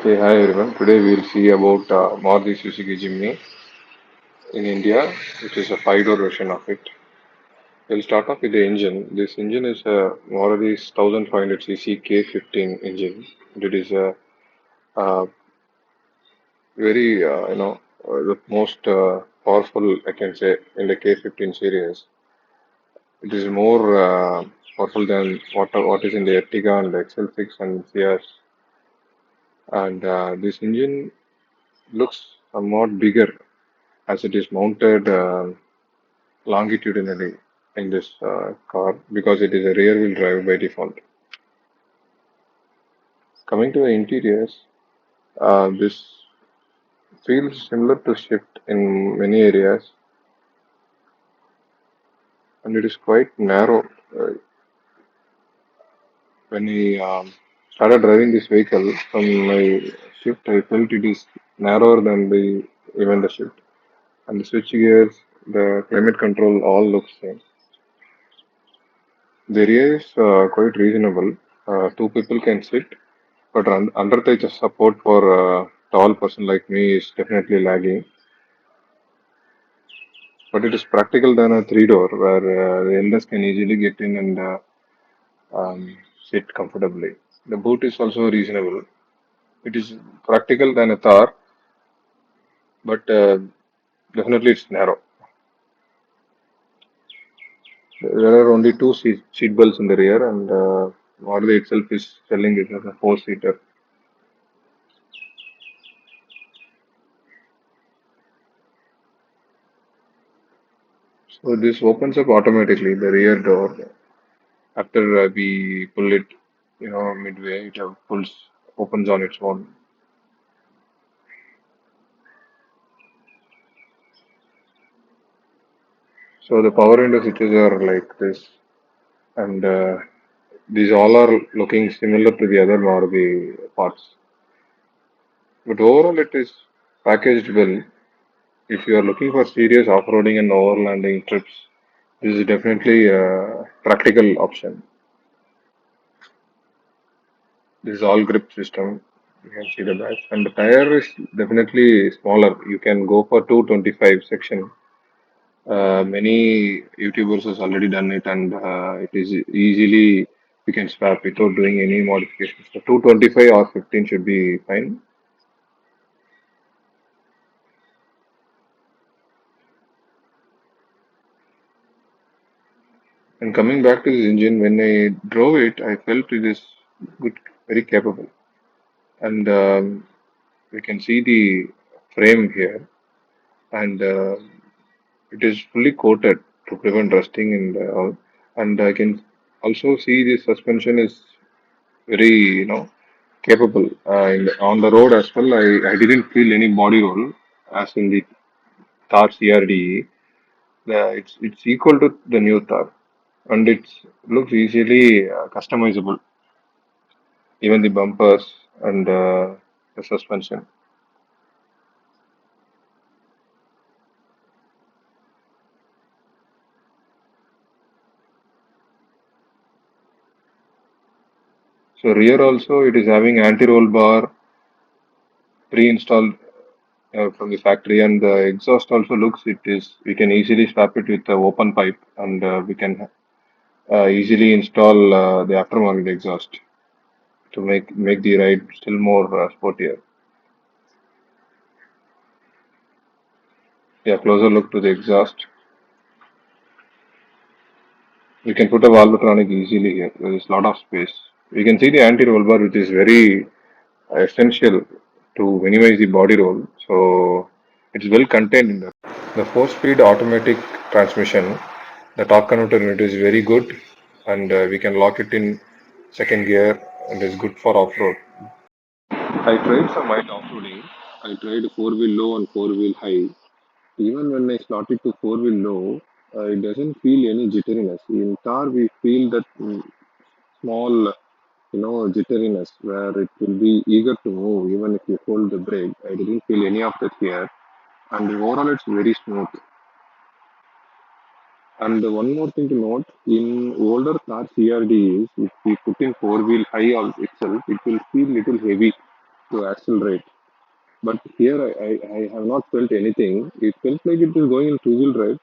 Hey, hi everyone. Today we'll see about Maruti Suzuki Jimny in India, which is a five-door version of it. We'll start off with the engine. This engine is a Maruti's 1500cc K15 engine. It is a very, the most powerful, I can say, in the K15 series. It is more powerful than what is in the Ertiga and the XL6 and Ciaz. And this engine looks somewhat bigger as it is mounted longitudinally in this car because it is a rear wheel drive by default. Coming to the interiors, this feels similar to Shift in many areas and it is quite narrow. Uh, when I started driving this vehicle from my Shift, I felt it is narrower than the even the Shift. And the switch gears, the climate control all looks same. The rear is quite reasonable. Two people can sit, but undertake support for a tall person like me is definitely lagging. But it is practical than a three door where the elders can easily get in and sit comfortably. The boot is also reasonable. It is practical than a Thar, but definitely it's narrow. There are only two seat belts in the rear, and Maruti itself is selling it as a four-seater. So this opens up automatically, the rear door. After we pull it, midway, it pulls, opens on its own. So the power window switches are like this, and these all are looking similar to the other Maruti parts. But overall, it is packaged well. If you are looking for serious off-roading and overlanding trips, this is definitely a practical option. This is all grip system. You can see the back, and the tire is definitely smaller. You can go for 225 section. Many YouTubers has already done it, and it is easily you can swap without doing any modifications. So 225 or 15 should be fine. And coming back to this engine, when I drove it, I felt it is good, very capable. And we can see the frame here, and it is fully coated to prevent rusting and all. And I can also see the suspension is very, capable. On the road as well, I didn't feel any body roll as in the Thar CRDE. It's equal to the new Thar, and it looks easily customizable, even the bumpers and the suspension. So rear also it is having anti-roll bar pre-installed from the factory, and the exhaust also looks it is we can easily swap it with the open pipe, and we can easily install the aftermarket exhaust to make the ride still more sportier. Yeah, closer look to the exhaust. You can put a valvetronic easily here. There is a lot of space. You can see the anti-roll bar, which is very essential to minimize the body roll. So it's well contained in that. The four-speed automatic transmission, the torque converter unit is very good, and we can lock it in second gear, and is good for off-road. I tried some mild off-roading. I tried four-wheel low and four-wheel high. Even when I slot it to four-wheel low, it doesn't feel any jitteriness. In car, we feel that small, jitteriness where it will be eager to move even if you hold the brake. I didn't feel any of that here, and overall, it's very smooth. And one more thing to note, in older car CRDs, if we put in four-wheel high on itself, it will feel little heavy to accelerate. But here I have not felt anything. It felt like it is going in two-wheel drive.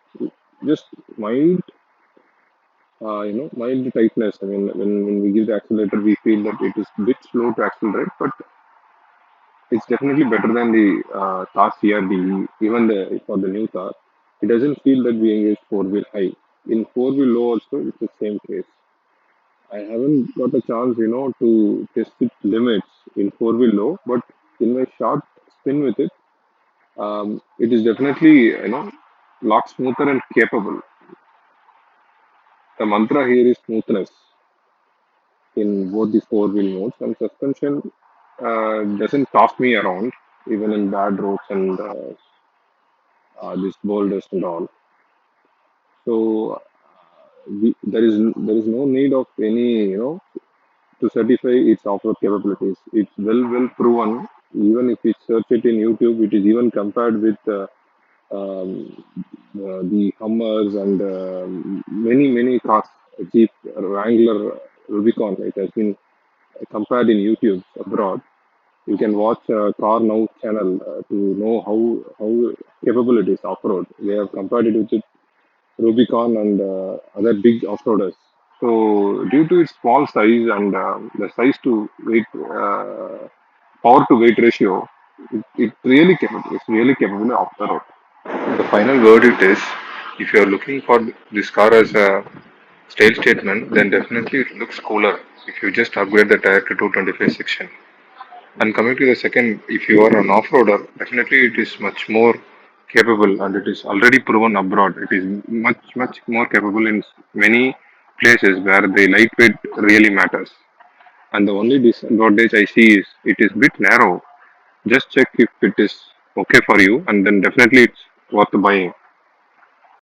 Just mild, mild tightness. I mean, when we give the accelerator, we feel that it is a bit slow to accelerate, but it's definitely better than the Thar CRD. Even for the new Thar, it doesn't feel that we engage four-wheel high. In four-wheel low also, it's the same case. I haven't got a chance, to test its limits in four-wheel low, but in my short spin with it, it is definitely, lot smoother and capable. The mantra here is smoothness in both the four-wheel modes, and suspension doesn't toss me around even in bad roads and this boulders and all. So there is no need of any to certify its off-road capabilities. It's well proven. Even if we search it in YouTube, it is even compared with um, the Hummers and many cars, Jeep, Wrangler, Rubicon. It has been compared in YouTube abroad. You can watch Car Now channel to know how capable it is off-road. They have compared it with Rubicon and other big off-roaders. So due to its small size and the size to weight, power to weight ratio, it really capable. It's really capable of the road. The final verdict is, if you are looking for this car as a style statement, then definitely it looks cooler if you just upgrade the tire to 225 section. And coming to the second, if you are an off-roader, definitely it is much more capable and it is already proven abroad. It is much more capable in many places where the lightweight really matters. And the only disadvantage I see is it is bit narrow. Just check if it is okay for you, and then definitely it's worth buying.